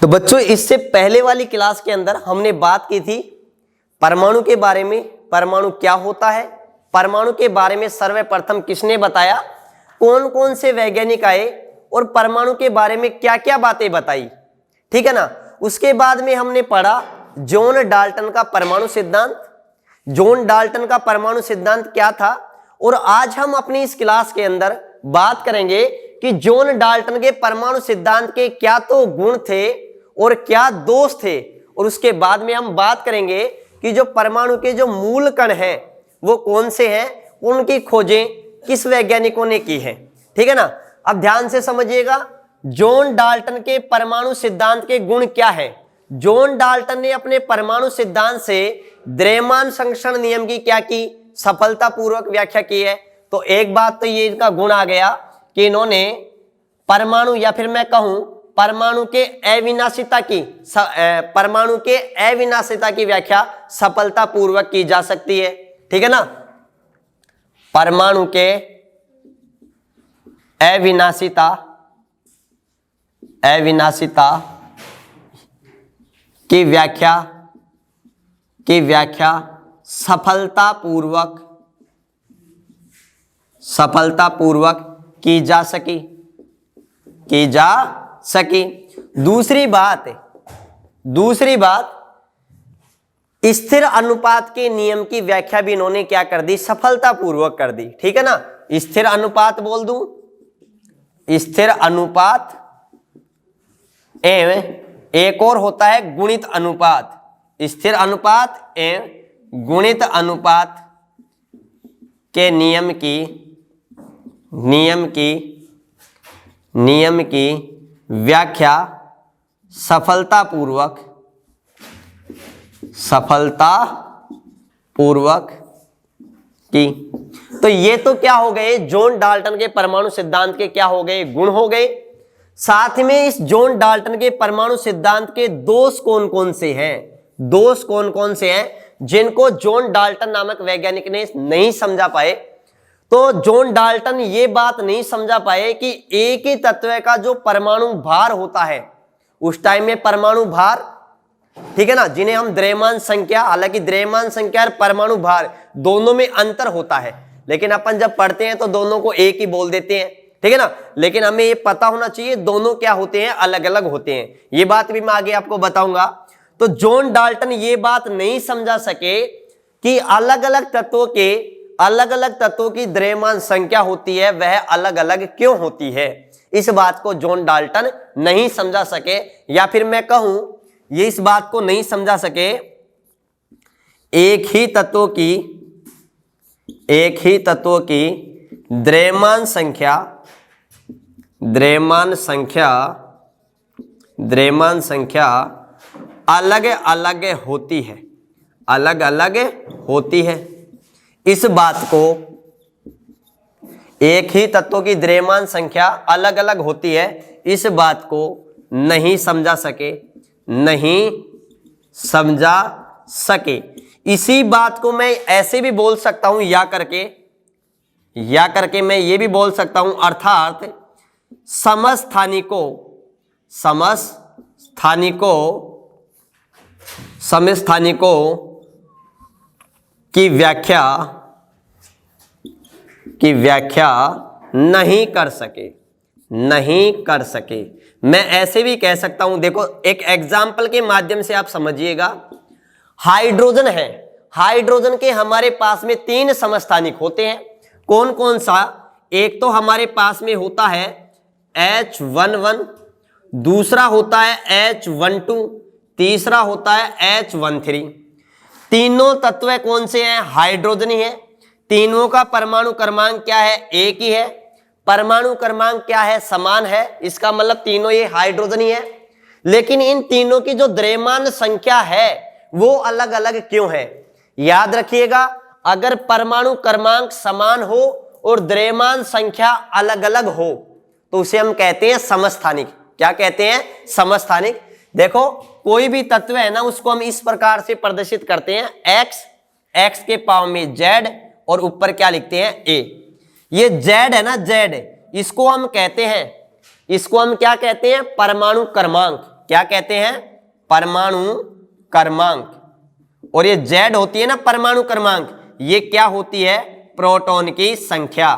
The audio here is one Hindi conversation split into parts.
तो बच्चों इससे पहले वाली क्लास के अंदर हमने बात की थी परमाणु के बारे में, परमाणु क्या होता है, परमाणु के बारे में सर्वप्रथम किसने बताया, कौन कौन से वैज्ञानिक आए और परमाणु के बारे में क्या क्या बातें बताई, ठीक है ना। उसके बाद में हमने पढ़ा जॉन डाल्टन का परमाणु सिद्धांत। जॉन डाल्टन का परमाणु सिद्धांत क्या था, और आज हम अपनी इस क्लास के अंदर बात करेंगे कि जॉन डाल्टन के परमाणु सिद्धांत के क्या तो गुण थे और क्या दोष थे, और उसके बाद में हम बात करेंगे कि जो परमाणु के जो मूल कण हैं वो कौन से हैं, उनकी खोजें किस वैज्ञानिकों ने की है, ठीक है ना। अब ध्यान से समझिएगा, जॉन डाल्टन के परमाणु सिद्धांत के गुण क्या है। जॉन डाल्टन ने अपने परमाणु सिद्धांत से द्रव्यमान संरक्षण नियम की क्या की, सफलतापूर्वक व्याख्या की है। तो एक बात तो ये इनका गुण आ गया कि इन्होंने परमाणु या फिर मैं कहूं परमाणु के अविनाशिता की व्याख्या सफलतापूर्वक की जा सकती है, ठीक है ना। परमाणु के अविनाशिता की व्याख्या सफलतापूर्वक की जा सकी। दूसरी बात स्थिर अनुपात के नियम की व्याख्या भी इन्होंने क्या कर दी, सफलतापूर्वक कर दी, ठीक है ना। स्थिर अनुपात बोल दूं, स्थिर अनुपात एवं एक और होता है गुणित अनुपात। स्थिर अनुपात एवं गुणित अनुपात के नियम की व्याख्या सफलतापूर्वक की। तो ये तो क्या हो गए, जॉन डाल्टन के परमाणु सिद्धांत के क्या हो गए, गुण हो गए। साथ में इस जॉन डाल्टन के परमाणु सिद्धांत के दोष कौन कौन से हैं, जिनको जॉन डाल्टन नामक वैज्ञानिक ने नहीं समझा पाए। तो जॉन डाल्टन ये बात नहीं समझा पाए कि एक ही तत्व का जो परमाणु भार होता है उस टाइम में परमाणु भार, ठीक है ना, जिन्हें हम द्रव्यमान संख्या, हालांकि द्रव्यमान संख्या और परमाणु भार दोनों में अंतर होता है, लेकिन अपन जब पढ़ते हैं तो दोनों को एक ही बोल देते हैं, ठीक है ना। लेकिन हमें ये पता होना चाहिए दोनों क्या होते हैं, अलग अलग होते हैं। ये बात भी मैं आगे आपको बताऊंगा। तो जॉन डाल्टन ये बात नहीं समझा सके कि अलग अलग तत्वों की द्रव्यमान संख्या होती है, वह अलग अलग क्यों होती है। इस बात को जॉन डाल्टन नहीं समझा सके, या फिर मैं कहूं ये इस बात को नहीं समझा सके एक ही तत्वों की द्रव्यमान संख्या अलग अलग होती है। इस बात को, एक ही तत्वों की द्रव्यमान संख्या अलग अलग होती है, इस बात को नहीं समझा सके। इसी बात को मैं ऐसे भी बोल सकता हूं, या करके मैं ये भी बोल सकता हूं, अर्थात समस्थानिकों की व्याख्या नहीं कर सके। मैं ऐसे भी कह सकता हूं, देखो एक एग्जाम्पल के माध्यम से आप समझिएगा। हाइड्रोजन है, हाइड्रोजन के हमारे पास में 3 समस्थानिक होते हैं। कौन कौन सा, एक तो हमारे पास में होता है H11, दूसरा होता है H12, तीसरा होता है H13। तीनों तत्व कौन से हैं, हाइड्रोजन ही है। तीनों का परमाणु क्रमांक क्या है, एक ही है। परमाणु क्रमांक क्या है, समान है। इसका मतलब तीनों ये हाइड्रोजन ही है। लेकिन इन तीनों की जो द्रव्यमान संख्या है वो अलग अलग क्यों है। याद रखिएगा, अगर परमाणु क्रमांक समान हो और द्रव्यमान संख्या अलग अलग हो तो उसे हम कहते हैं समस्थानिक। क्या कहते हैं, समस्थानिक। देखो कोई भी तत्व है ना, उसको हम इस प्रकार से प्रदर्शित करते हैं, x के पावर में z और ऊपर क्या लिखते हैं, a। ये z है ना, z, इसको हम क्या कहते हैं, परमाणु क्रमांक। क्या कहते हैं? परमाणु क्रमांक। और ये Z होती है ना परमाणु क्रमांक, ये क्या होती है? प्रोटॉन की संख्या।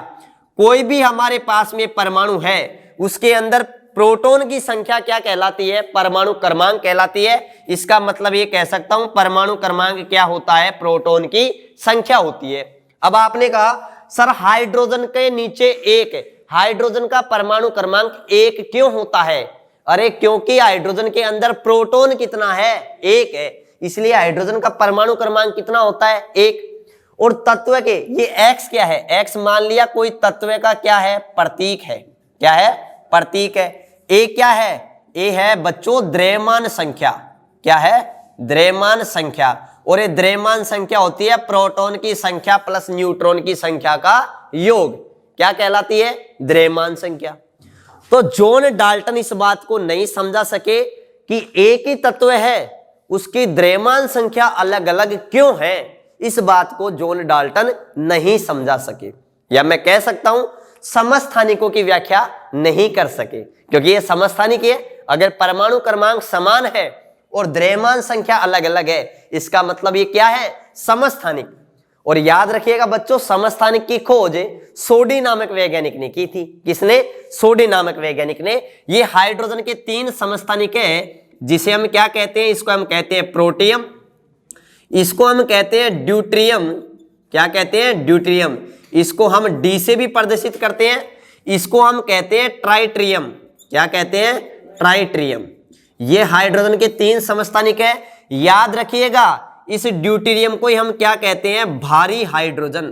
कोई भी हमारे पास में परमाणु है उसके अंदर प्रोटॉन की संख्या क्या कहलाती है? परमाणु क्रमांक कहलाती है। इसका मतलब ये कह सकता हूं परमाणु क्रमांक क्या होता है? प्रोटॉन की संख्या होती है। अब आपने कहा सर हाइड्रोजन के नीचे एक, हाइड्रोजन का परमाणु क्रमांक एक क्यों होता है? अरे क्योंकि हाइड्रोजन के अंदर प्रोटॉन कितना है? एक है, इसलिए हाइड्रोजन का परमाणु क्रमांक कितना होता है? एक। और तत्व के ये x क्या है? x मान लिया कोई तत्व का क्या है? प्रतीक है। क्या है? प्रतीक है। a क्या है? a है बच्चों द्रव्यमान संख्या। क्या है? द्रव्यमान संख्या। और ये द्रव्यमान संख्या होती है प्रोटॉन की संख्या प्लस न्यूट्रॉन की संख्या का योग। क्या कहलाती है? द्रव्यमान संख्या। तो जॉन डाल्टन इस बात को नहीं समझा सके कि एक ही तत्व है उसकी द्रव्यमान संख्या अलग अलग क्यों है, इस बात को जॉन डाल्टन नहीं समझा सके, या मैं कह सकता हूं समस्थानिकों की व्याख्या नहीं कर सके, क्योंकि ये समस्थानिक है। अगर परमाणु क्रमांक समान है और द्रव्यमान संख्या अलग अलग है, इसका मतलब ये क्या है? समस्थानिक। और याद रखिएगा बच्चों, समस्थानिक की खोज सोडी नामक वैज्ञानिक ने की थी। किसने? सोडी नामक वैज्ञानिक ने। ये हाइड्रोजन के 3 समस्थानिक हैं, जिसे हम क्या कहते हैं? इसको हम कहते हैं प्रोटियम, इसको हम कहते हैं ड्यूट्रियम। क्या कहते हैं? ड्यूट्रियम। इसको हम डी से भी प्रदर्शित करते हैं, इसको हम कहते हैं ट्राइट्रियम। क्या कहते हैं? ट्राइट्रियम। ये हाइड्रोजन के 3 समस्थानिक है। याद रखिएगा इस ड्यूटेरियम को हम क्या कहते हैं? भारी हाइड्रोजन।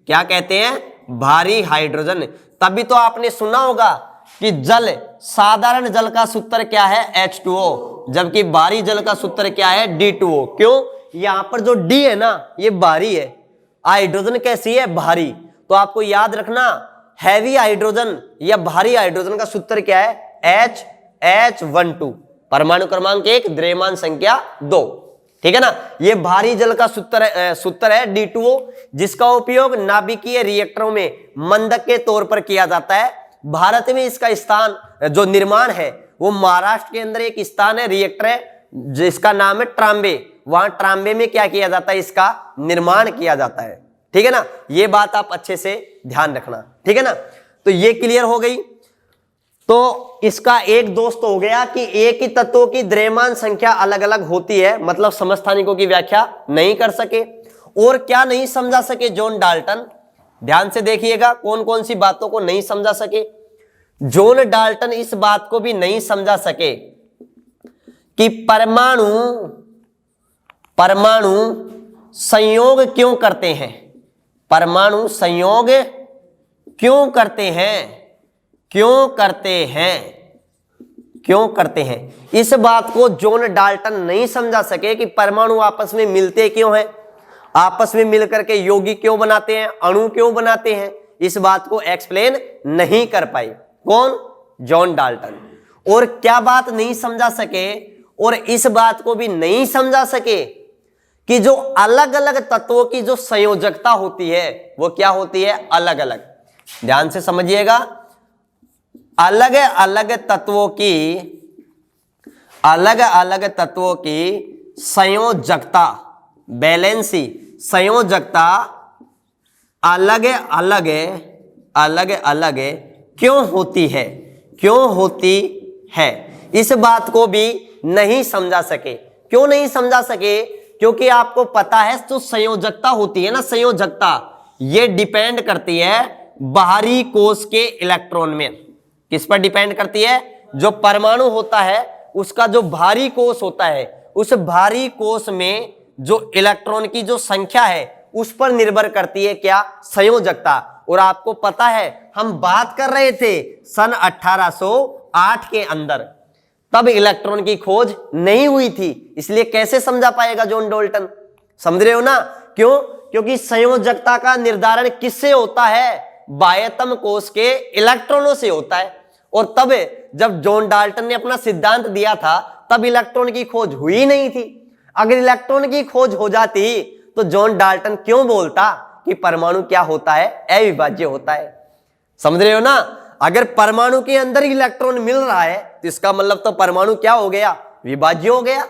क्या कहते हैं? भारी हाइड्रोजन। तभी तो आपने सुना होगा कि जल, साधारण जल का सूत्र क्या है? H2O, जबकि भारी जल का सूत्र क्या है? D2O। क्यों? यहां पर जो D है ना ये भारी है, हाइड्रोजन कैसी है? भारी। तो आपको याद रखना हैवी हाइड्रोजन या भारी हाइड्रोजन का सूत्र क्या है? H12। परमाणु क्रमांक 1, द्रव्यमान संख्या 2। ठीक है ना? ये भारी जल का सूत्र है D2O, जिसका उपयोग नाभिकीय रिएक्टरों में मंदक के तौर पर किया जाता है। भारत में इसका स्थान जो निर्माण है वो महाराष्ट्र के अंदर एक स्थान है, रिएक्टर है, जिसका नाम है ट्राम्बे। वहां ट्राम्बे में क्या किया जाता है? इसका निर्माण किया जाता है। ठीक है ना? ये बात आप अच्छे से ध्यान रखना। ठीक है ना? तो ये क्लियर हो गई। तो इसका एक दोस्त हो गया कि एक ही तत्वों की द्रव्यमान संख्या अलग अलग होती है, मतलब समस्थानिकों की व्याख्या नहीं कर सके। और क्या नहीं समझा सके जॉन डाल्टन? ध्यान से देखिएगा कौन कौन सी बातों को नहीं समझा सके। जॉन डाल्टन इस बात को भी नहीं समझा सके कि परमाणु संयोग क्यों करते हैं। परमाणु संयोग क्यों करते हैं? क्यों करते हैं? क्यों करते हैं? इस बात को जॉन डाल्टन नहीं समझा सके कि परमाणु आपस में मिलते क्यों हैं, आपस में मिलकर के यौगिक क्यों बनाते हैं, अणु क्यों बनाते हैं। इस बात को एक्सप्लेन नहीं कर पाए। कौन? John Dalton. और क्या बात नहीं समझा सके? और इस बात को भी नहीं समझा सके कि जो अलग अलग तत्वों की जो संयोजकता होती है वो क्या होती है? अलग अलग। ध्यान से समझिएगा, अलग अलग तत्वों की संयोजकता, बैलेंसी, संयोजकता अलग अलग क्यों होती है? क्यों होती है? इस बात को भी नहीं समझा सके। क्यों नहीं समझा सके? क्योंकि आपको पता है जो संयोजकता होती है ना, संयोजकता ये डिपेंड करती है बाहरी कोश के इलेक्ट्रॉन में। किस पर डिपेंड करती है? जो परमाणु होता है उसका जो भारी कोश होता है, उस भारी कोश में जो इलेक्ट्रॉन की जो संख्या है उस पर निर्भर करती है क्या? संयोजकता। और आपको पता है हम बात कर रहे थे सन 1808 के अंदर, तब इलेक्ट्रॉन की खोज नहीं हुई थी, इसलिए कैसे समझा पाएगा जॉन डाल्टन? समझ रहे हो ना? क्यों? क्योंकि संयोजकता का निर्धारण किससे होता है? बाह्यतम कोश के इलेक्ट्रॉनों से होता है। और तब जब जॉन डाल्टन ने अपना सिद्धांत दिया था तब इलेक्ट्रॉन की खोज हुई नहीं थी। अगर इलेक्ट्रॉन की खोज हो जाती तो जॉन डाल्टन क्यों बोलता कि परमाणु क्या होता है? अविभाज्य होता है। समझ रहे हो ना? अगर परमाणु के अंदर इलेक्ट्रॉन मिल रहा है तो इसका मतलब तो परमाणु क्या हो गया? विभाज्य हो गया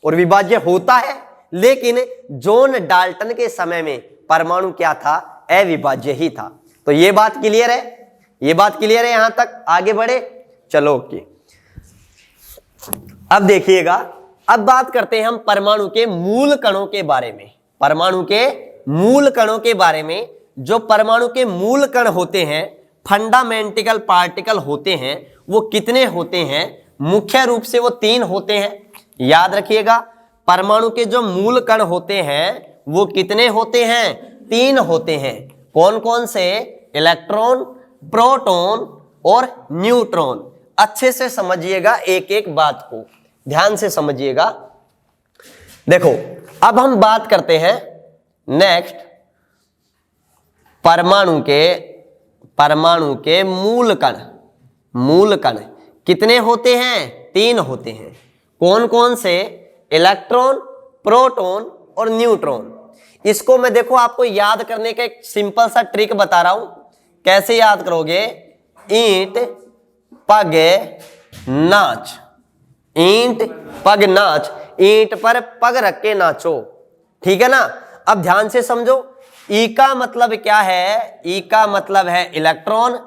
और विभाज्य होता है, लेकिन जॉन डाल्टन के समय में परमाणु क्या था, अविभाज्य ही था। तो ये बात क्लियर है, ये बात क्लियर है, यहां तक आगे बढ़े, चलो ओके। अब देखिएगा, अब बात करते हैं हम परमाणु के मूल कणों के बारे में। परमाणु के मूल कणों के बारे में, जो परमाणु के मूल कण होते हैं, फंडामेंटल पार्टिकल होते हैं, वो कितने होते हैं? मुख्य रूप से वो 3 होते हैं। याद रखिएगा, परमाणु के जो मूल कण होते हैं वो कितने होते हैं? 3 होते हैं। कौन कौन से? इलेक्ट्रॉन, प्रोटॉन और न्यूट्रॉन। अच्छे से समझिएगा, एक एक बात को ध्यान से समझिएगा। देखो, अब हम बात करते हैं नेक्स्ट परमाणु के मूल कण। मूल कण कितने होते हैं? 3 होते हैं। कौन कौन से? इलेक्ट्रॉन, प्रोटॉन और न्यूट्रॉन। इसको मैं देखो आपको याद करने का एक सिंपल सा ट्रिक बता रहा हूं। कैसे याद करोगे? ईंट पग नाच, ईंट पग नाच, ईंट पर पग रख के नाचो, ठीक है ना। अब ध्यान से समझो, ई का मतलब क्या है? ई का मतलब है इलेक्ट्रॉन,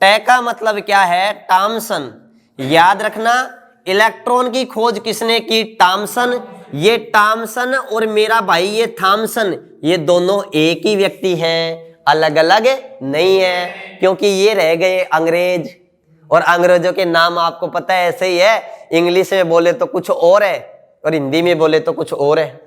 टे का मतलब क्या है? टॉमसन। याद रखना, इलेक्ट्रॉन की खोज किसने की? टॉमसन। ये टॉमसन और मेरा भाई ये थॉमसन, ये दोनों एक ही व्यक्ति हैं, अलग अलग नहीं है, क्योंकि ये रह गए अंग्रेज, और अंग्रेजों के नाम आपको पता है ऐसे ही है, इंग्लिश में बोले तो कुछ और है और हिंदी में बोले तो कुछ और है,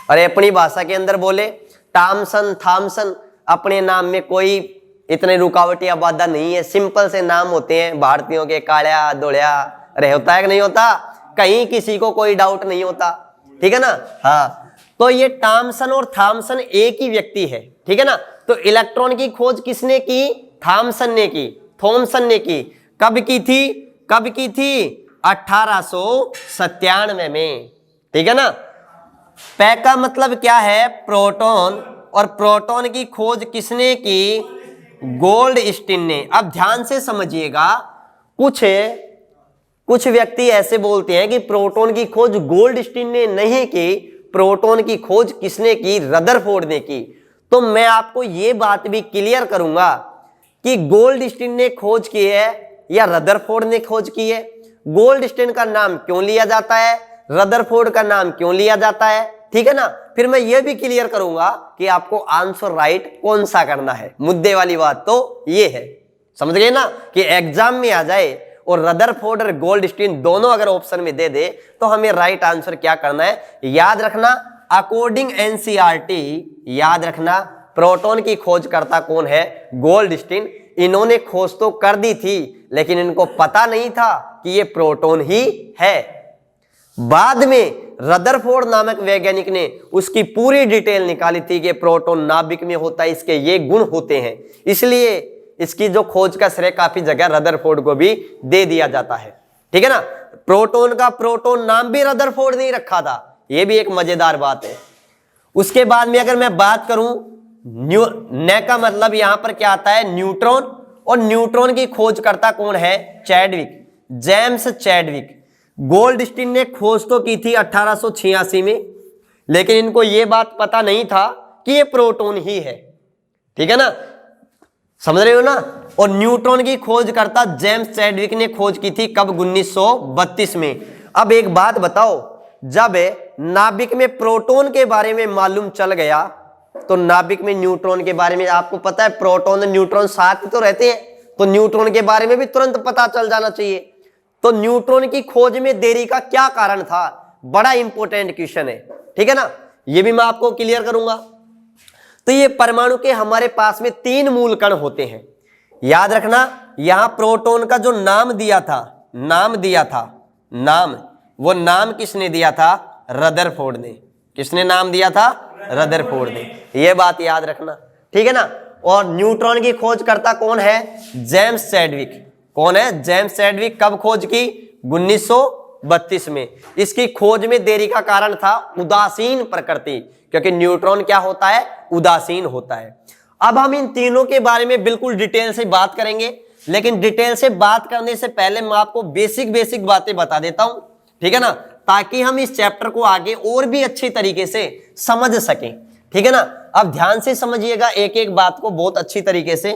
और अपनी भाषा के अंदर बोले टॉमसन, थॉमसन, अपने नाम में कोई इतने रुकावट या बाधा नहीं है, सिंपल से नाम होते हैं भारतीयों के, कालिया धोलिया। अरे होता है कि नहीं होता? कहीं किसी को कोई डाउट नहीं होता, ठीक है ना। हाँ, तो ये टॉमसन और थॉमसन एक ही व्यक्ति है, ठीक है ना। तो इलेक्ट्रॉन की खोज किसने की? थॉमसन ने की, थॉमसन ने की। कब की थी? कब की थी? 1897 में, ठीक है ना। पै का मतलब क्या है? प्रोटॉन, और प्रोटॉन की खोज किसने की? गोल्डस्टीन ने। अब ध्यान से समझिएगा, कुछ व्यक्ति ऐसे बोलते हैं कि प्रोटॉन की खोज गोल्डस्टीन ने नहीं की, प्रोटॉन की खोज किसने की? रदरफोर्ड ने की। तो मैं आपको यह बात भी क्लियर करूंगा कि गोल्डस्टीन ने खोज की है या रदरफोर्ड ने खोज की है। गोल्डस्टीन का नाम क्यों लिया जाता है, रदरफोर्ड का नाम क्यों लिया जाता है, ठीक है ना। फिर मैं यह भी क्लियर करूंगा कि आपको आंसर राइट कौन सा करना है। मुद्दे वाली बात तो ये है, समझ गए ना, कि एग्जाम में आ जाए और रदरफोर्ड और गोल्डस्टीन दोनों अगर ऑप्शन में दे दे तो हमें राइट आंसर क्या करना है? याद रखना, अकॉर्डिंग एनसीईआरटी, याद रखना, प्रोटॉन की खोजकर्ता कौन है? गोल्डस्टीन। इन्होंने खोज तो कर दी थी, लेकिन इनको पता नहीं था कि ये प्रोटॉन ही है। बाद में रदरफोर्ड नामक वैज्ञानिक ने उसकी पूरी डिटेल निकाली थी कि प्रोटॉन नाभिक में होता है, इसके ये गुण होते हैं, इसलिए इसकी जो खोज का श्रेय काफी जगह रदरफोर्ड को भी दे दिया जाता है, ठीक है ना। प्रोटॉन का प्रोटॉन नाम भी रदरफोर्ड ने रखा था, यह भी एक मजेदार बात है। उसके बाद में अगर मैं बात करूं, न का मतलब यहां पर क्या आता है? न्यूट्रॉन, और न्यूट्रॉन की खोजकर्ता कौन है? Chadwick, James Chadwick. गोल्डस्टीन ने खोज तो की थी 1886 में, लेकिन इनको यह बात पता नहीं था कि यह प्रोटॉन ही है, ठीक है ना, समझ रहे हो ना। और न्यूट्रॉन की खोज करता जेम्स चैडविक ने खोज की थी कब? 1932 में। अब एक बात बताओ, जब नाभिक में प्रोटॉन के बारे में मालूम चल गया तो नाभिक में न्यूट्रॉन के बारे में आपको पता है, प्रोटॉन और न्यूट्रॉन साथ ही तो रहते हैं, तो न्यूट्रॉन के बारे में भी तुरंत पता चल जाना चाहिए। तो न्यूट्रॉन की खोज में देरी का क्या कारण था? बड़ा इंपॉर्टेंट क्वेश्चन है, ठीक है ना, ये भी मैं आपको क्लियर करूंगा। तो ये परमाणु के हमारे पास में 3 मूल कण होते हैं। याद रखना, यहां प्रोटॉन का जो नाम दिया था, नाम, वो नाम किसने दिया था? रदरफोर्ड ने। किसने नाम दिया था? रदरफोर्ड ने। ये बात याद रखना, ठीक है ना। और न्यूट्रॉन की खोज करता कौन है? James Chadwick. कौन है? James Chadwick. कब खोज की? 1932 में। इसकी खोज में देरी का कारण था उदासीन प्रकृति, क्योंकि न्यूट्रॉन क्या होता है? उदासीन होता है। अब हम इन तीनों के बारे में बिल्कुल डिटेल से बात करेंगे, लेकिन डिटेल से बात करने से पहले मैं आपको बेसिक बातें बता देता हूं, ठीक है ना, ताकि हम इस चैप्टर को आगे और भी अच्छी तरीके से समझ सकें। ठीक है ना। अब ध्यान से समझिएगा एक एक बात को बहुत अच्छी तरीके से।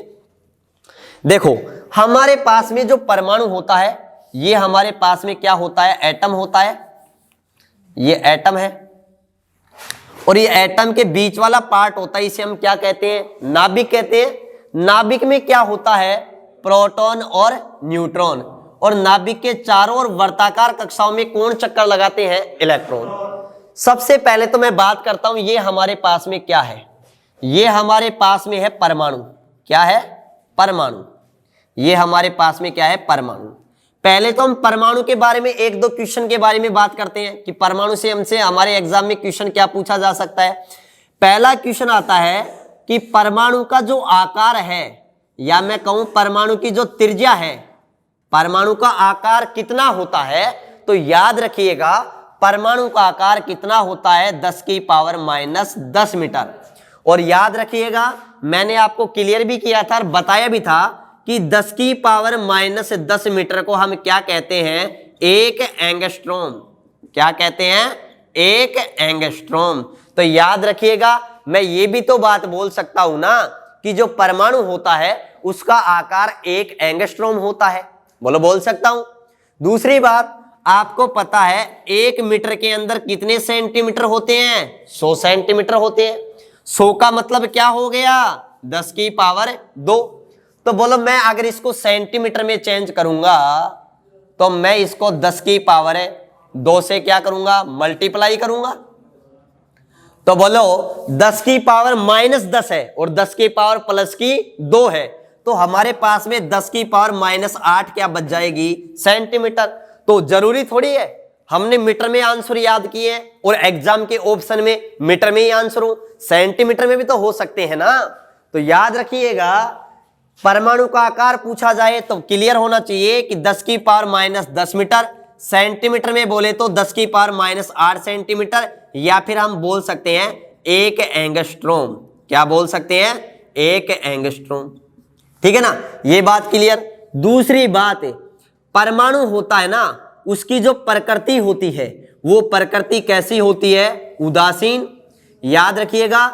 देखो हमारे पास में जो परमाणु होता है, ये हमारे पास में क्या होता है, एटम होता है। ये एटम है और ये एटम के बीच वाला पार्ट होता है, इसे हम क्या कहते हैं, नाभिक कहते हैं। नाभिक में क्या होता है, प्रोटॉन और न्यूट्रॉन। और नाभिक के चारों ओर वर्ताकार कक्षाओं में कौन चक्कर लगाते हैं, इलेक्ट्रॉन। सबसे पहले तो मैं बात करता हूं ये हमारे पास में क्या है, ये हमारे पास में है परमाणु। क्या है, परमाणु। ये हमारे पास में क्या है, परमाणु। पहले तो हम परमाणु के बारे में एक दो क्वेश्चन के बारे में बात करते हैं कि परमाणु से हमसे हमारे एग्जाम में क्वेश्चन क्या पूछा जा सकता है। पहला क्वेश्चन आता है कि परमाणु का जो आकार है, या मैं कहूं परमाणु की जो त्रिज्या है, परमाणु का आकार कितना होता है। तो याद रखिएगा परमाणु का आकार कितना होता है, 10⁻⁻10 मीटर। और याद रखिएगा मैंने आपको क्लियर भी किया था और बताया भी था कि 10⁻⁻10 मीटर को हम क्या कहते हैं, एक एंगस्ट्रॉम। क्या कहते हैं, एक एंगस्ट्रॉम। तो याद रखिएगा मैं ये भी तो बात बोल सकता हूं ना कि जो परमाणु होता है उसका आकार एक एंगस्ट्रॉम होता है। बोलो, बोल सकता हूं। दूसरी बात, आपको पता है 1 मीटर के अंदर कितने सेंटीमीटर होते हैं, 100 सेंटीमीटर होते हैं। 100 का मतलब क्या हो गया, 10⁻2। तो बोलो मैं अगर इसको सेंटीमीटर में चेंज करूंगा तो मैं इसको 10⁻2 से क्या करूंगा, मल्टीप्लाई करूंगा। तो बोलो 10⁻−10 है और 10⁻+2 है, तो हमारे पास में 10⁻−8 क्या बच जाएगी, सेंटीमीटर। तो जरूरी थोड़ी है हमने मीटर में आंसर याद किए और एग्जाम के ऑप्शन में मीटर में ही आंसर हो, सेंटीमीटर में भी तो हो सकते हैं ना। तो याद रखिएगा परमाणु का आकार पूछा जाए तो क्लियर होना चाहिए कि 10⁻−10 मीटर, सेंटीमीटर में बोले तो 10⁻−8 सेंटीमीटर, या फिर हम बोल सकते हैं एक एंगस्ट्रॉम। क्या बोल सकते हैं, एक एंगस्ट्रॉम। ठीक है ना, ये बात क्लियर। दूसरी बात, परमाणु होता है ना, उसकी जो प्रकृति होती है वो प्रकृति कैसी होती है, उदासीन। याद रखिएगा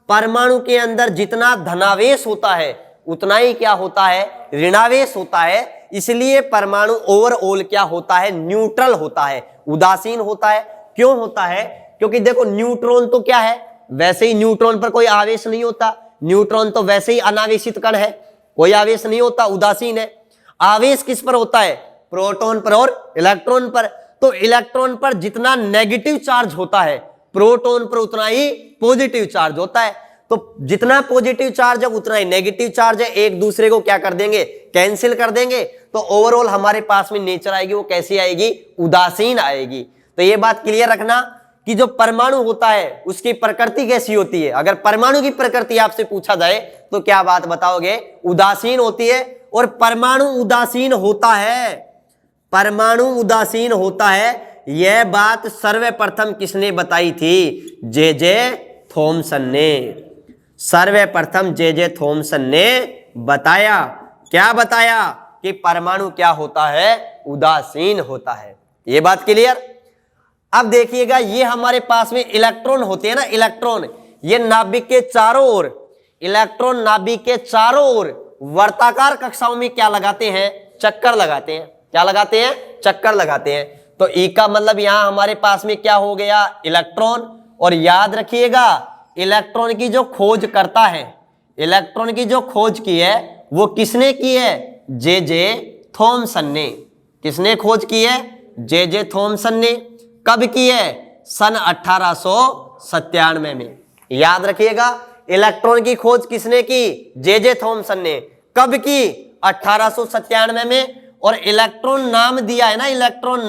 परमाणु के अंदर जितना धनावेश होता है उतना ही क्या होता है, ऋणावेश होता है। इसलिए परमाणु ओवरऑल क्या होता है, न्यूट्रल होता है, उदासीन होता है। क्यों होता है, क्योंकि देखो न्यूट्रॉन तो क्या है, वैसे ही न्यूट्रॉन पर कोई आवेश नहीं होता, न्यूट्रॉन तो वैसे ही अनावेशित कण है, कोई आवेश नहीं होता, उदासीन है। आवेश किस पर होता है, प्रोटॉन पर और इलेक्ट्रॉन पर। तो इलेक्ट्रॉन पर जितना नेगेटिव चार्ज होता है प्रोटॉन पर उतना ही पॉजिटिव चार्ज होता है। तो जितना पॉजिटिव चार्ज है उतना ही नेगेटिव चार्ज है, एक दूसरे को क्या कर देंगे, कैंसिल कर देंगे। तो ओवरऑल हमारे पास में नेचर आएगी वो कैसी आएगी, उदासीन आएगी। तो ये बात क्लियर रखना कि जो परमाणु होता है उसकी प्रकृति कैसी होती है। अगर परमाणु की प्रकृति आपसे पूछा जाए तो क्या बात बताओगे, उदासीन होती है। और परमाणु उदासीन होता है, परमाणु उदासीन होता है, यह बात सर्वप्रथम किसने बताई थी, जे थॉमसन ने। सर्वप्रथम जे थॉमसन ने बताया। क्या बताया, कि परमाणु क्या होता है, उदासीन होता है। यह बात क्लियर। अब देखिएगा ये हमारे पास में इलेक्ट्रॉन होते हैं ना, इलेक्ट्रॉन ये नाभिक के चारों ओर, इलेक्ट्रॉन नाभिक के चारों ओर वर्ताकार कक्षाओं में क्या लगाते हैं, चक्कर लगाते हैं। क्या लगाते हैं, चक्कर लगाते हैं। तो ई का मतलब यहां हमारे पास में क्या हो गया, इलेक्ट्रॉन। और याद रखिएगा इलेक्ट्रॉन की जो खोज करता है, इलेक्ट्रॉन की जो खोज की है वो किसने की है, जे थॉमसन ने। किसने खोज की है, जे थॉमसन ने। कब की है, सन 1897 में। याद रखिएगा इलेक्ट्रॉन की खोज किसने की, जे थॉमसन ने। कब की, 1897 में। और इलेक्ट्रॉन नाम दिया है ना, इलेक्ट्रॉन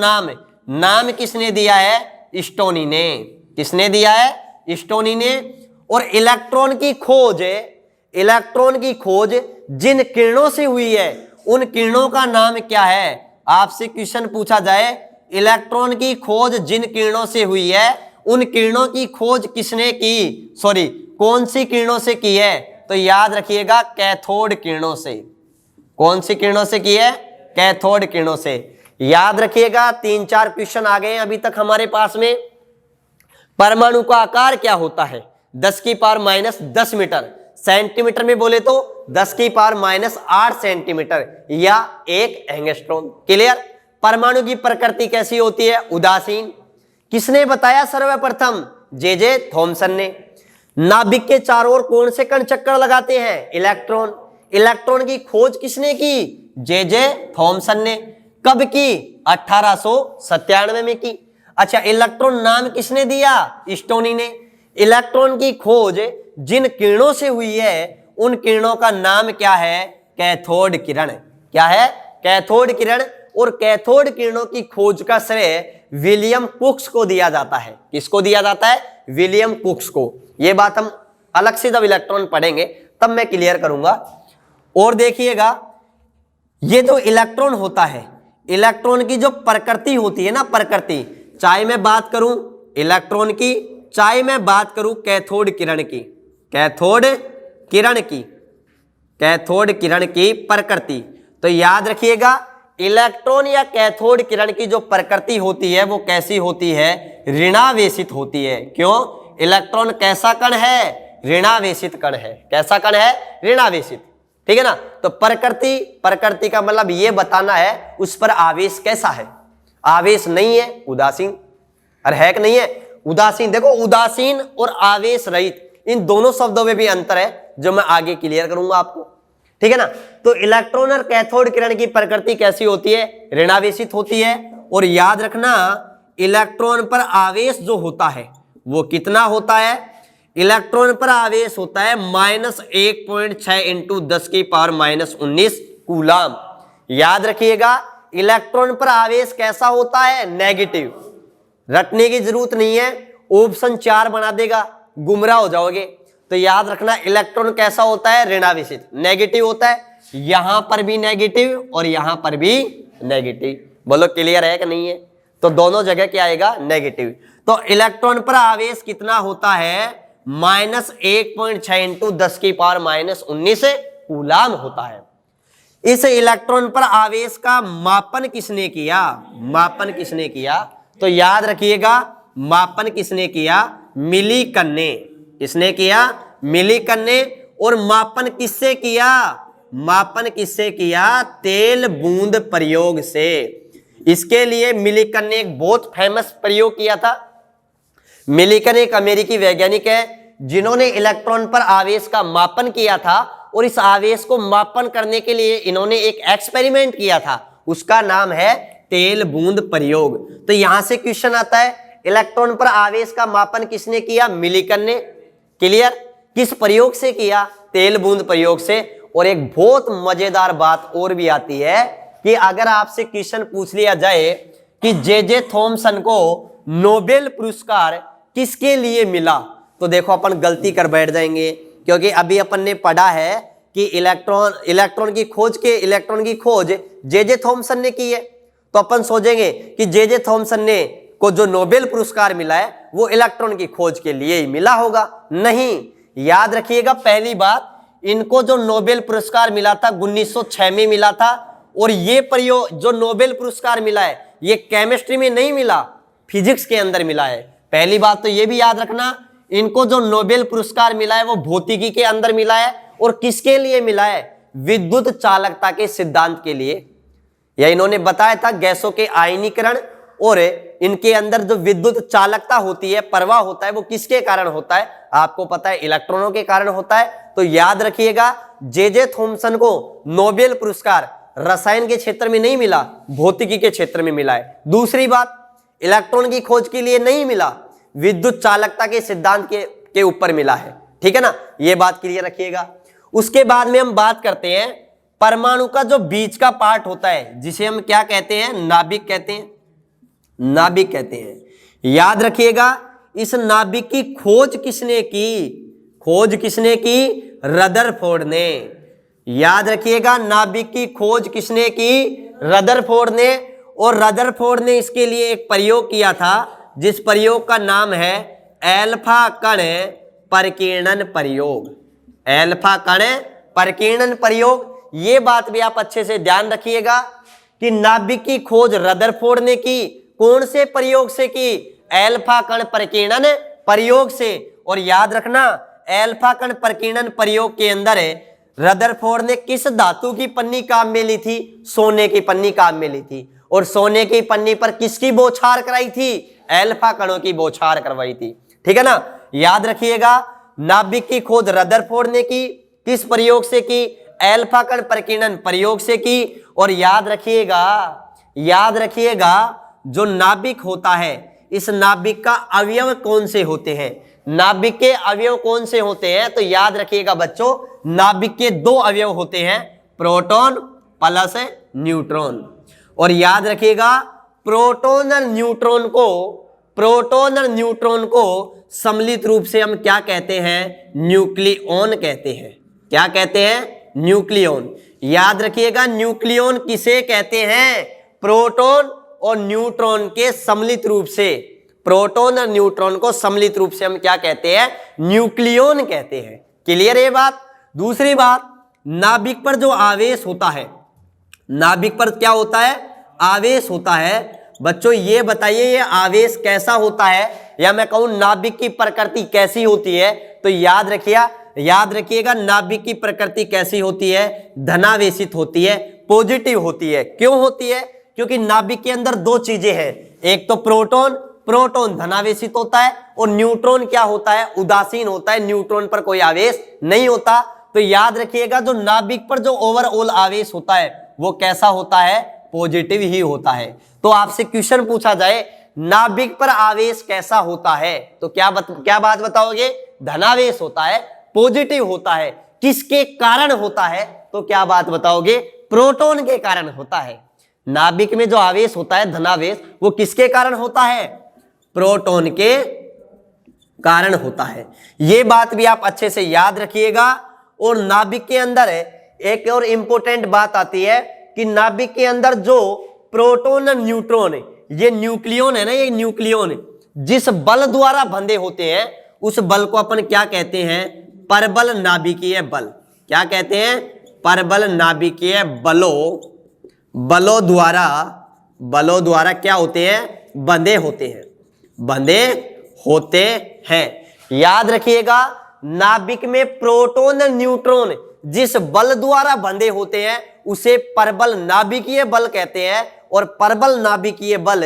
नाम किसने दिया है, स्टोनी ने। किसने दिया है, स्टोनी ने। और इलेक्ट्रॉन की खोज जिन किरणों से हुई है उन किरणों का नाम क्या है। आपसे क्वेश्चन पूछा जाए इलेक्ट्रॉन की खोज जिन किरणों से हुई है उन किरणों की खोज किसने की, सॉरी कौन सी किरणों से की है, तो याद रखिएगा कैथोड किरणों से। कौन सी किरणों से की है, कैथोड किरणों से। याद रखिएगा 3-4 क्वेश्चन आ गए हैं अभी तक हमारे पास में। परमाणु का आकार क्या होता है? 10⁻⁻10 मीटर, सेंटीमीटर में बोले तो 10⁻⁻8 सेंटीमीटर या 1 एंगस्ट्रॉम। क्लियर? परमाणु की प्रकृति कैसी होती है? उदासीन। किसने बताया सर्वप्रथम? जे थॉमसन ने। नाभिक के चारों ओर कौन से कण चक्कर लगाते हैं? इलेक्ट्रॉन। इलेक्ट्रॉन की खोज किसने की? जे थॉमसन ने। कब की? 1897 में की। अच्छा, इलेक्ट्रॉन नाम किसने दिया? स्टोनी ने। इलेक्ट्रॉन की खोज जिन किरणों से हुई है उन किरणों का नाम क्या है? कैथोड किरण। क्या है? कैथोड किरण। और कैथोड किरणों की खोज का श्रेय विलियम कुक्स को दिया जाता है। किसको दिया जाता है? विलियम कुक्स को। यह बात हम अलग से जब इलेक्ट्रॉन पढ़ेंगे तब मैं क्लियर करूंगा। और देखिएगा, ये जो इलेक्ट्रॉन होता है, इलेक्ट्रॉन की जो प्रकृति होती है ना, प्रकृति, चाहे मैं बात करूं इलेक्ट्रॉन की, चाहे मैं बात करूं कैथोड किरण की, कैथोड किरण की, कैथोड किरण की प्रकृति, तो याद रखिएगा इलेक्ट्रॉन या कैथोड किरण की जो प्रकृति होती है वो कैसी होती है? ऋणावेशित होती है। क्यों? इलेक्ट्रॉन कैसा कण है? ऋणावेशित कण है। कैसा कण है? ऋणावेशित। ठीक है ना? तो प्रकृति का मतलब ये बताना है उस पर आवेश कैसा है। आवेश नहीं है, उदासीन। अरे है कि नहीं है? उदासीन। देखो, उदासीन और आवेश रहित, इन दोनों शब्दों में भी अंतर है जो मैं आगे क्लियर करूंगा आपको। ठीक है ना? तो इलेक्ट्रॉन और कैथोड किरण की प्रकृति कैसी होती है? ऋणावेशित होती है। और याद रखना, इलेक्ट्रॉन पर आवेश जो होता है वो कितना होता है? इलेक्ट्रॉन पर आवेश होता है -1.6 × 10⁻⁻19 कूलाम। याद रखिएगा, इलेक्ट्रॉन पर आवेश कैसा होता है? नेगेटिव। रटने की जरूरत नहीं है, ऑप्शन 4 बना देगा, गुमराह हो जाओगे। तो याद रखना, इलेक्ट्रॉन कैसा होता है? ऋणावेशित, नेगेटिव होता है। यहां पर भी नेगेटिव और यहां पर भी नेगेटिव। बोलो क्लियर है कि नहीं है? तो दोनों जगह क्या आएगा? नेगेटिव। तो इलेक्ट्रॉन पर आवेश कितना होता है? -1.6 × 10⁻⁻19 कूलाम होता है। इस इलेक्ट्रॉन पर आवेश का मापन किसने किया? मापन किसने किया? तो याद रखिएगा, मापन किसने किया? मिलीकन ने। किसने किया? मिलीकन ने। और मापन किससे किया? मापन किससे किया? तेल बूंद प्रयोग से। इसके लिए मिलीकन ने एक बहुत फेमस प्रयोग किया था। मिलीकन एक अमेरिकी वैज्ञानिक है जिन्होंने इलेक्ट्रॉन पर आवेश का मापन किया था, और इस आवेश को मापन करने के लिए इन्होंने एक एक्सपेरिमेंट किया था, उसका नाम है तेल बूंद प्रयोग। तो यहां से क्वेश्चन आता है, इलेक्ट्रॉन पर आवेश का मापन किसने किया? मिलीकन ने। क्लियर? किस प्रयोग से किया? तेल बूंद प्रयोग से। और एक बहुत मजेदार बात और भी आती है कि अगर आपसे क्वेश्चन पूछ लिया जाए कि जे थॉमसन को नोबेल पुरस्कार किसके लिए मिला, तो देखो अपन गलती कर बैठ जाएंगे, क्योंकि अभी अपन ने पढ़ा है कि इलेक्ट्रॉन की खोज जे थॉमसन ने की है। तो अपन सोचेंगे कि जे थॉमसन ने को जो नोबेल पुरस्कार मिला है वो इलेक्ट्रॉन की खोज के लिए ही मिला होगा। नहीं, याद रखिएगा, पहली बात, इनको जो नोबेल पुरस्कार मिला था 1906 में मिला था। और ये प्रयोग जो नोबेल पुरस्कार मिला है ये केमिस्ट्री में नहीं मिला, फिजिक्स के अंदर मिला है। पहली बात तो ये भी याद रखना, इनको जो नोबेल पुरस्कार मिला है वो भौतिकी के अंदर मिला है। और किसके लिए मिला है? विद्युत चालकता के सिद्धांत के लिए। या इन्होंने बताया था गैसों के आयनीकरण और इनके अंदर जो विद्युत चालकता होती है, प्रवाह होता है, वो किसके कारण होता है? आपको पता है, इलेक्ट्रॉनों के कारण होता है। तो याद रखिएगा, जे थॉमसन को नोबेल पुरस्कार रसायन के क्षेत्र में नहीं मिला, भौतिकी के क्षेत्र में मिला है। दूसरी बात, इलेक्ट्रॉन की खोज के लिए नहीं मिला, विद्युत चालकता के सिद्धांत के ऊपर मिला है। ठीक है ना? ये बात क्लियर रखिएगा। उसके बाद में हम बात करते हैं परमाणु का जो बीच का पार्ट होता है, जिसे हम क्या कहते हैं? नाभिक कहते हैं। नाभिक कहते हैं। याद रखिएगा, इस नाभिक की खोज किसने की? खोज किसने की? रदरफोर्ड ने। याद रखिएगा, नाभिक की खोज किसने की? रदरफोर्ड ने। और रदरफोर्ड ने इसके लिए एक प्रयोग किया था जिस प्रयोग का नाम है एल्फा कण परिकीर्णन प्रयोग। एल्फा कण परिकीर्णन प्रयोग। ये बात भी आप अच्छे से ध्यान रखिएगा कि नाभिक की खोज रदरफोर्ड ने की, कौन से प्रयोग से की? अल्फा कण प्रकीर्णन प्रयोग से। और याद रखना अल्फा कण प्रकीर्णन प्रयोग के अंदर रदरफोर्ड ने किस धातु की पन्नी काम में ली थी? सोने की पन्नी काम में ली थी। और सोने की पन्नी पर किसकी बौछार कराई थी? अल्फा कणों की बौछार करवाई थी। ठीक है ना, याद रखिएगा नाभिक की खोज रदरफोर्ड ने की, किस प्रयोग से की? अल्फा कण प्रकीर्णन प्रयोग से की। और याद रखिएगा जो नाभिक होता है, इस नाभिक का अवयव कौन से होते हैं? नाभिक के अवयव कौन से होते हैं? तो याद रखिएगा बच्चों, नाभिक के दो अवयव होते हैं, प्रोटॉन प्लस न्यूट्रॉन। और याद रखिएगा प्रोटॉन और न्यूट्रॉन को सम्मिलित रूप से हम क्या कहते हैं? न्यूक्लियॉन कहते हैं। क्या कहते हैं? न्यूक्लियॉन। याद रखिएगा न्यूक्लियॉन किसे कहते हैं? प्रोटॉन और न्यूट्रॉन के सम्मिलित रूप से, प्रोटॉन और न्यूट्रॉन को सम्मिलित रूप से हम क्या कहते हैं? न्यूक्लियॉन कहते हैं। क्लियर है बात? दूसरी बात, नाभिक पर जो आवेश होता है, नाभिक पर क्या होता है? आवेश होता है। बच्चों ये बताइए ये आवेश कैसा होता है, या मैं कहूं नाभिक की प्रकृति कैसी होती है? तो याद रखिएगा नाभिक की प्रकृति कैसी होती है? धनावेशित होती है, पॉजिटिव होती है। क्यों होती है? क्योंकि नाभिक के अंदर दो चीजें हैं, एक तो प्रोटॉन धनावेशित होता है, और न्यूट्रॉन क्या होता है? उदासीन होता है, न्यूट्रॉन पर कोई आवेश नहीं होता। तो याद रखिएगा जो नाभिक पर जो ओवरऑल आवेश होता है वो कैसा होता है? पॉजिटिव ही होता है। तो आपसे क्वेश्चन पूछा जाए नाभिक पर आवेश कैसा होता है, तो क्या बात बताओगे? धनावेश होता है, पॉजिटिव होता है। किसके कारण होता है? तो क्या बात बताओगे? प्रोटॉन के कारण होता है। नाभिक में जो आवेश होता है धनावेश, वो किसके कारण होता है? प्रोटॉन के कारण होता है। ये बात भी आप अच्छे से याद रखिएगा। और नाभिक के अंदर एक और इंपॉर्टेंट बात आती है कि नाभिक के अंदर जो प्रोटॉन और न्यूट्रॉन, ये न्यूक्लियॉन है ना, ये न्यूक्लियॉन जिस बल द्वारा बंधे होते हैं उस बल को अपन क्या कहते हैं? परबल नाभिकीय बल। क्या कहते हैं? परबल नाभिकीय बलों द्वारा क्या होते हैं? बंधे होते हैं। याद रखिएगा नाभिक में प्रोटॉन और न्यूट्रॉन जिस बल द्वारा बंधे होते हैं उसे परबल नाभिकीय बल कहते हैं। और परबल नाभिकीय बल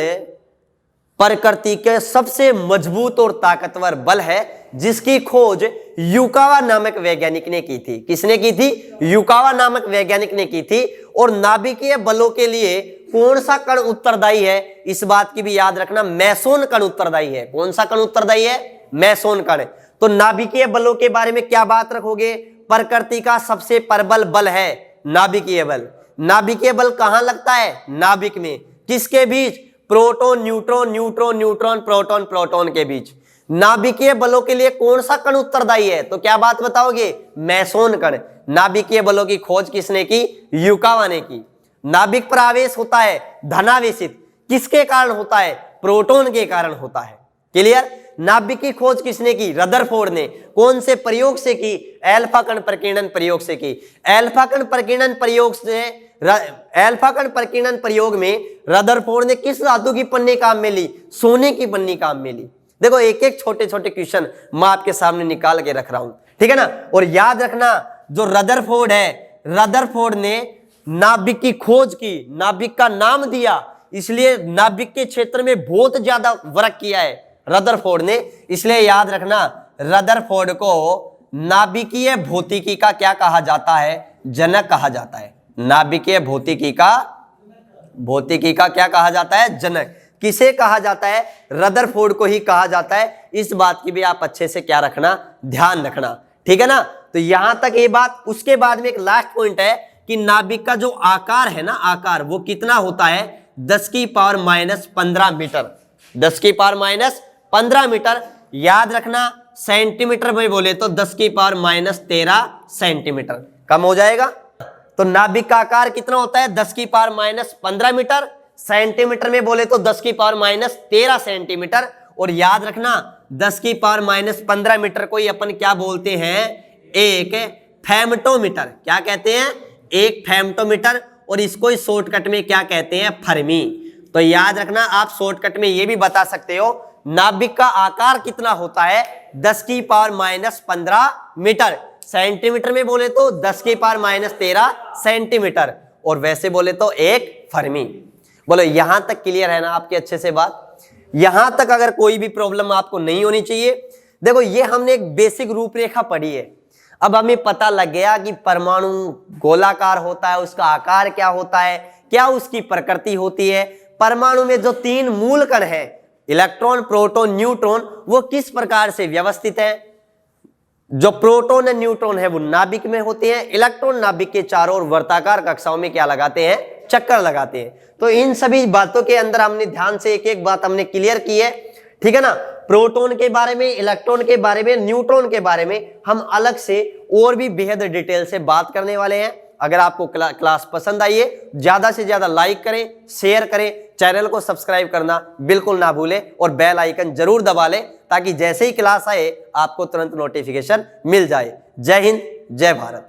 प्रकृति के सबसे मजबूत और ताकतवर बल है, जिसकी खोज युकावा नामक वैज्ञानिक ने की थी। किसने की थी? युकावा नामक वैज्ञानिक ने की थी। और नाभिकीय बलों के लिए कौन सा कण उत्तरदायी है? इस बात की भी याद रखना, मेसोन कण उत्तरदायी है। कौन सा कण उत्तरदायी है? मेसोन कण। तो नाभिकीय बलों के बारे में क्या बात रखोगे? प्रकृति का सबसे प्रबल बल है नाभिकीय बल। नाभिकीय बल कहां लगता है? नाभिक में। किसके बीच? प्रोटॉन न्यूट्रॉन प्रोटॉन के बीच। नाभिकीय बलों के लिए कौन सा कण उत्तरदायी है? तो क्या बात बताओगे? मेसोन कण। नाभिकीय बलों की खोज किसने की? युकावा ने की। नाभिक पर आवेश होता है धनावेशित, किसके कारण होता है? प्रोटॉन के कारण होता है। क्लियर? नाभिक की खोज किसने की? रदरफोर्ड ने। कौन से प्रयोग से की? अल्फा कण प्रकीर्णन प्रयोग से की। अल्फा कण प्रकीर्णन प्रयोग में रदरफोर्ड ने किस धातु की पन्नी काम में ली? सोने की पन्नी काम में ली। देखो एक एक छोटे छोटे क्वेश्चन मैं आपके सामने निकाल के रख रहा हूं, ठीक है ना। और याद रखना जो रदरफोर्ड है, रदरफोर्ड ने नाभिक की खोज की, नाभिक का नाम दिया, इसलिए नाभिक के क्षेत्र में बहुत ज्यादा वर्क किया है रदरफोर्ड ने। इसलिए याद रखना रदरफोर्ड को नाभिकीय भौतिकी का क्या कहा जाता है? जनक कहा जाता है। नाभिकीय भौतिकी का क्या कहा जाता है? जनक। किसे कहा जाता है? रदरफोर्ड को ही कहा जाता है। इस बात की भी आप अच्छे से क्या रखना? ध्यान रखना, ठीक है ना। तो यहां तक ये बात। उसके बाद में एक लास्ट पॉइंट है कि नाभिक का जो आकार है ना, आकार वो कितना होता है? 10⁻⁻15 मीटर। 10⁻⁻15 मीटर। याद रखना सेंटीमीटर में बोले तो 10⁻⁻13 सेंटीमीटर। कम हो जाएगा। तो नाभिक का आकार कितना होता है? 10⁻⁻15 मीटर। सेंटीमीटर में बोले तो 10⁻⁻13 सेंटीमीटर। और याद रखना 10⁻⁻15 मीटर को ही अपन क्या बोलते हैं? एक फेमटोमीटर। क्या कहते हैं? एक फेमटोमीटर। और इसको ही शॉर्टकट में क्या कहते हैं, फर्मी। तो याद रखना, आप शॉर्टकट में ये भी बता सकते हो नाभिक का आकार कितना होता है, 10 की पावर -15 मीटर। सेंटीमीटर में बोले तो 10 की पावर -13 सेंटीमीटर, और वैसे बोले तो 1 फर्मी। बोलो यहां तक क्लियर है ना आपके अच्छे से बात? यहां तक अगर कोई भी प्रॉब्लम आपको नहीं होनी चाहिए। देखो ये हमने एक बेसिक रूपरेखा पढ़ी है। अब हमें पता लग गया कि परमाणु गोलाकार होता है, उसका आकार क्या होता है, क्या उसकी प्रकृति होती है, परमाणु में जो 3 मूल कण हैं, इलेक्ट्रॉन, प्रोटॉन, न्यूट्रॉन, वो किस प्रकार से व्यवस्थित है। जो प्रोटॉन और न्यूट्रॉन है वो नाभिक में होते हैं, इलेक्ट्रॉन नाभिक के चारों ओर वर्ताकार कक्षाओं में क्या लगाते हैं, चक्कर लगाते हैं। तो इन सभी बातों के अंदर हमने ध्यान से एक एक बात हमने क्लियर की है, ठीक है ना। प्रोटॉन के बारे में, इलेक्ट्रॉन के बारे में, न्यूट्रॉन के बारे में हम अलग से और भी बेहद डिटेल से बात करने वाले हैं। अगर आपको क्लास पसंद आई है, ज्यादा से ज्यादा लाइक करें, शेयर करें, चैनल को सब्सक्राइब करना बिल्कुल ना भूलें और बेल आइकन जरूर दबा लें, ताकि जैसे ही क्लास आए आपको तुरंत नोटिफिकेशन मिल जाए। जय हिंद, जय भारत।